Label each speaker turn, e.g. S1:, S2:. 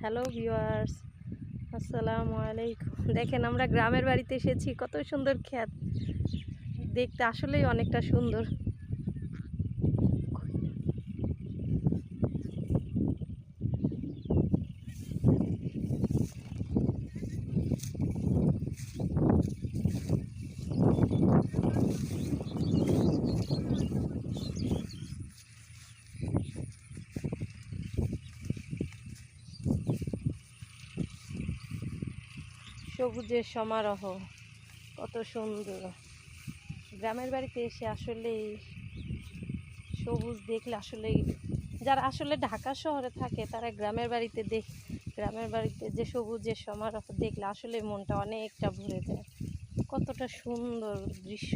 S1: Hello viewers, আসসালামু আলাইকুম। দেখেন আমরা গ্রামের বাড়িতে এসেছি, কত সুন্দর ক্ষেত, দেখতে আসলেই অনেকটা সুন্দর। সবুজের সমারোহ, কত সুন্দর। গ্রামের বাড়িতে এসে আসলেই সবুজ দেখলে আসলেই, যারা আসলে ঢাকা শহরে থাকে তারা গ্রামের বাড়িতে যে সবুজের সমারোহ দেখলে আসলে মনটা অনেকটা ভরে যায়। কতটা সুন্দর দৃশ্য।